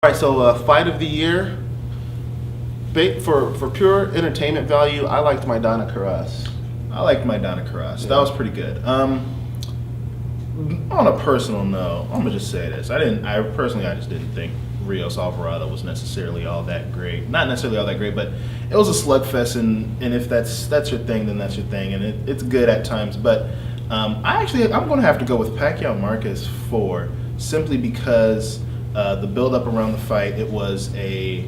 All right, so fight of the year. For pure entertainment value, I liked Maidana Karas. I liked Maidana Karas. Yeah. That was pretty good. On a personal note, I'm gonna just say this. I just didn't think Rios Alvarado was necessarily all that great. Not necessarily all that great, but it was a slugfest, and if that's your thing, then that's your thing, and it's good at times. But I'm gonna have to go with Pacquiao Marquez 4, simply because the build up around the fight, it was a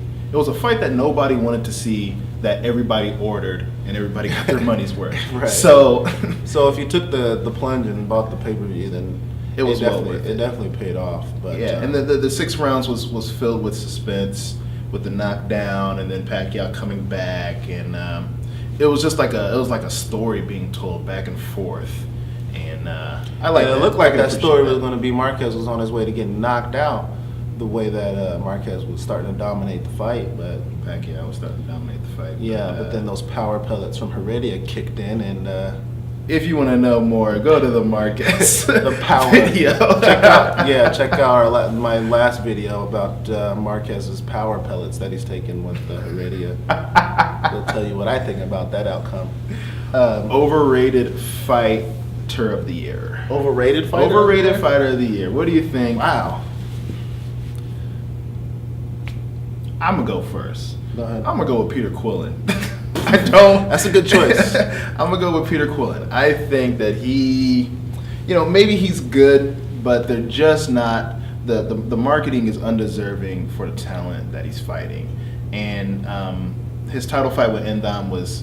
fight that nobody wanted to see, that everybody ordered and everybody got their money's worth. Right. So if you took the plunge and bought the pay-per-view, then it was well definitely worth it. It definitely paid off. But yeah, and the 6 rounds was filled with suspense, with the knockdown, and then Pacquiao coming back, and it was like a story being told back and forth. And I like. It looked like that story was going to be Marquez was on his way to getting knocked out, the way that Marquez was starting to dominate the fight, but Pacquiao was starting to dominate the fight. Yeah, but then those power pellets from Heredia kicked in, and if you want to know more, go to the Marquez the power video. check out my last video about Marquez's power pellets that he's taken with Heredia. He'll tell you what I think about that outcome. Overrated fighter of the year. Overrated fighter. Overrated fighter of the year. What do you think? Wow. I'm gonna go first. Go ahead. I'm gonna go with Peter Quillen. I don't. That's a good choice. I'm gonna go with Peter Quillen. I think that he, maybe he's good, but they're just not. The marketing is undeserving for the talent that he's fighting, and his title fight with Endam was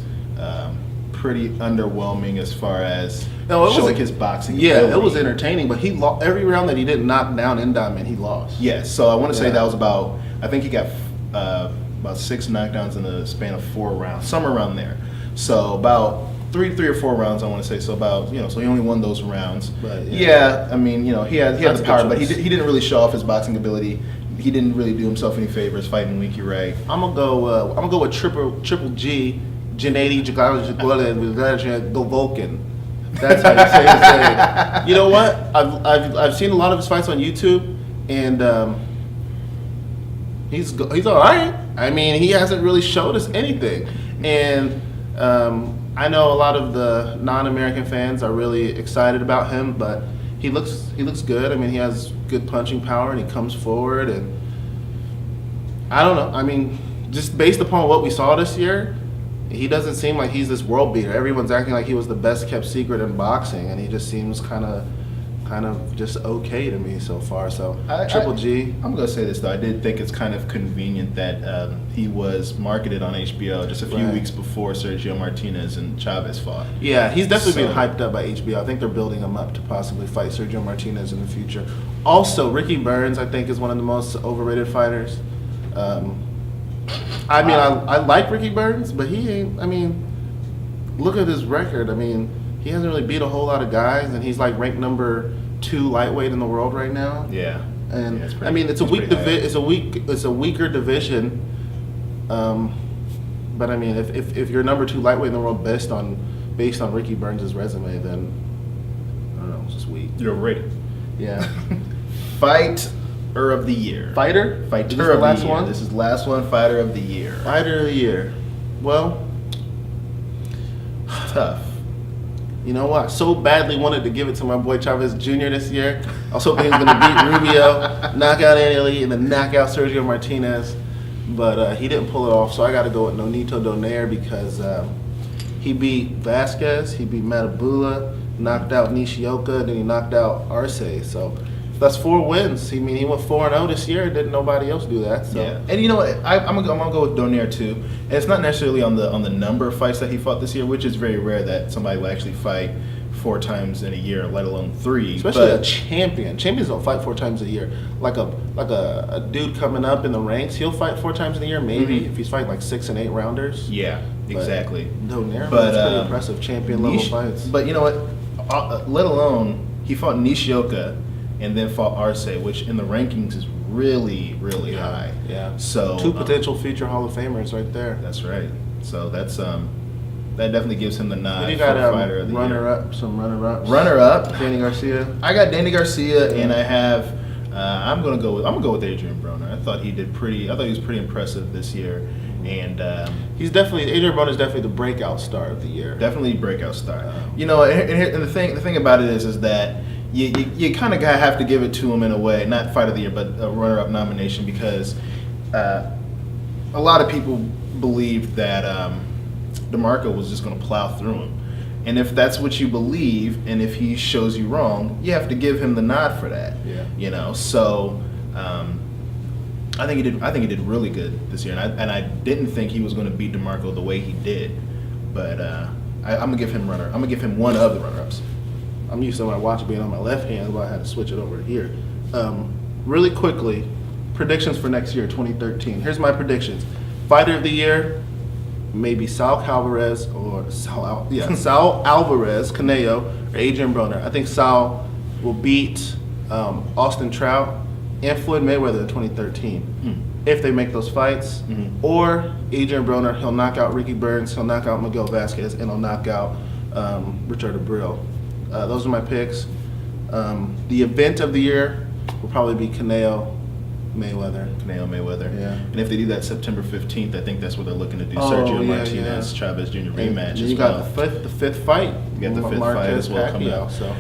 pretty underwhelming as far as showing his boxing. Yeah, ability. it was entertaining, but he lost every round that he didn't knock down Endam, and he lost. Yes, so I want to say that was about. I think he got about 6 knockdowns in the span of 4 rounds, somewhere around there. So about three or 4 rounds, I want to say. So about so he only won those rounds. But yeah, I mean he had That's the a power, good but choice. he didn't really show off his boxing ability. He didn't really do himself any favors fighting Winky Ray. I'm gonna go with triple G, Gennady Golovkin. That's how you say his name. You know what? I've seen a lot of his fights on YouTube, and he's all right. I mean, he hasn't really showed us anything, and I know a lot of the non-American fans are really excited about him, but he looks good. I mean, he has good punching power, and he comes forward, and I don't know. I mean, just based upon what we saw this year, he doesn't seem like he's this world beater. Everyone's acting like he was the best kept secret in boxing, and he just seems kind of just okay to me so far. So Triple G. I'm gonna say this though. I did think it's kind of convenient that he was marketed on HBO just a few weeks before Sergio Martinez and Chavez fought. Yeah, he's definitely being hyped up by HBO. I think they're building him up to possibly fight Sergio Martinez in the future. Also, Ricky Burns, I think, is one of the most overrated fighters. I mean, I like Ricky Burns, but he ain't. I mean, look at his record. I mean, he hasn't really beat a whole lot of guys, and he's like ranked number 2 lightweight in the world right now. Yeah, and yeah, I mean, it's a weaker division. But I mean, if you're number 2 lightweight in the world based on Ricky Burns' resume, then I don't know, it's just weak. You're overrated. Yeah. Fighter of the year. Fighter of the the last year. one? This is the last one. Fighter of the year. Fighter of the year. Well, Tough. you know what? I so badly wanted to give it to my boy Chavez Jr. this year. I was hoping he was going to beat Rubio, knock out Andy, and then knock out Sergio Martinez. But he didn't pull it off, so I got to go with Nonito Donaire because he beat Vasquez, he beat Matabula, knocked out Nishioka, and then he knocked out Arce. So that's 4 wins. I mean, he went 4-0 this year. Didn't nobody else do that? So. Yeah, and you know what? I'm gonna go with Donaire too. And it's not necessarily on the number of fights that he fought this year, which is very rare that somebody will actually fight 4 times in a year, let alone 3. Especially a champion. Champions don't fight 4 times a year. Like a dude coming up in the ranks, he'll fight 4 times in a year, maybe if he's fighting like 6 and 8 rounders. Yeah, exactly. Donaire, But that's pretty impressive champion level fights. But you know what? Let alone he fought Nishioka and then fought Arce, which in the rankings is really, really high. Yeah. So 2 potential future Hall of Famers right there. That's right. So that's that definitely gives him the nod. You got for fighter of the year. some runner-ups. Runner-up. Danny Garcia. I got Danny Garcia, and I have I'm gonna go with Adrian Broner. I thought he was pretty impressive this year, and Adrian Broner is definitely the breakout star of the year. definitely breakout star. You know, and the thing about it is that you kind of have to give it to him in a way, not fight of the year, but a runner-up nomination, because a lot of people believed that DeMarco was just going to plow through him. And if that's what you believe, and if he shows you wrong, you have to give him the nod for that. Yeah. You know, so I think he did really good this year, and I didn't think he was going to beat DeMarco the way he did, but I'm gonna give him one of the runner-ups. I'm used to my watch being on my left hand, but I had to switch it over to here. Really quickly, predictions for next year, 2013. Here's my predictions. Fighter of the year, maybe Saul Alvarez, Canelo, or Adrian Broner. I think Saul will beat Austin Trout and Floyd Mayweather in 2013 if they make those fights. Or Adrian Broner, he'll knock out Ricky Burns, he'll knock out Miguel Vasquez, and he'll knock out Richard Abreu. Those are my picks. The event of the year will probably be Canelo Mayweather. Yeah. And if they do that September 15th, I think that's where they're looking to do Oh, Sergio yeah, Martinez Chavez Jr. rematch. And as you well. got the fifth fight. You got the fifth fight as well coming Pacquiao, up. so.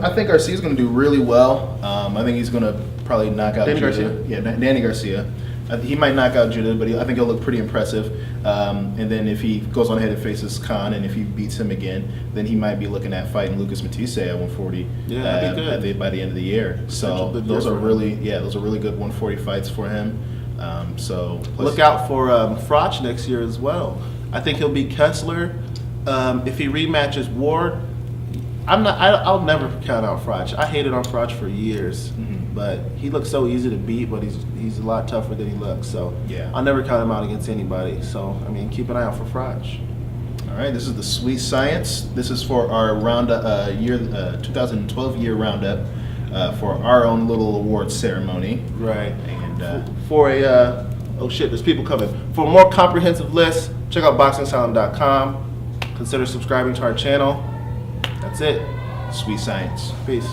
I think Garcia's going to do really well. I think he's going to probably knock out Danny Judah. Garcia? Yeah, Danny Garcia. He might knock out Judah, but I think he'll look pretty impressive. And then if he goes on ahead and faces Khan, and if he beats him again, then he might be looking at fighting Lucas Matisse at 140. Yeah, that'd be good. By the end of the year. So those are really good 140 fights for him. Look out for Froch next year as well. I think he'll beat Kessler. If he rematches Ward, I'll never count out Froch. I hated on Froch for years, but he looks so easy to beat. But he's a lot tougher than he looks. So yeah, I'll never count him out against anybody. So I mean, keep an eye out for Froch. All right, this is the Sweet Science. This is for our 2012 year roundup for our own little award ceremony. Right. And for a oh shit, there's people coming. For a more comprehensive list, check out boxingsound.com. Consider subscribing to our channel. That's it. Sweet Science. Peace.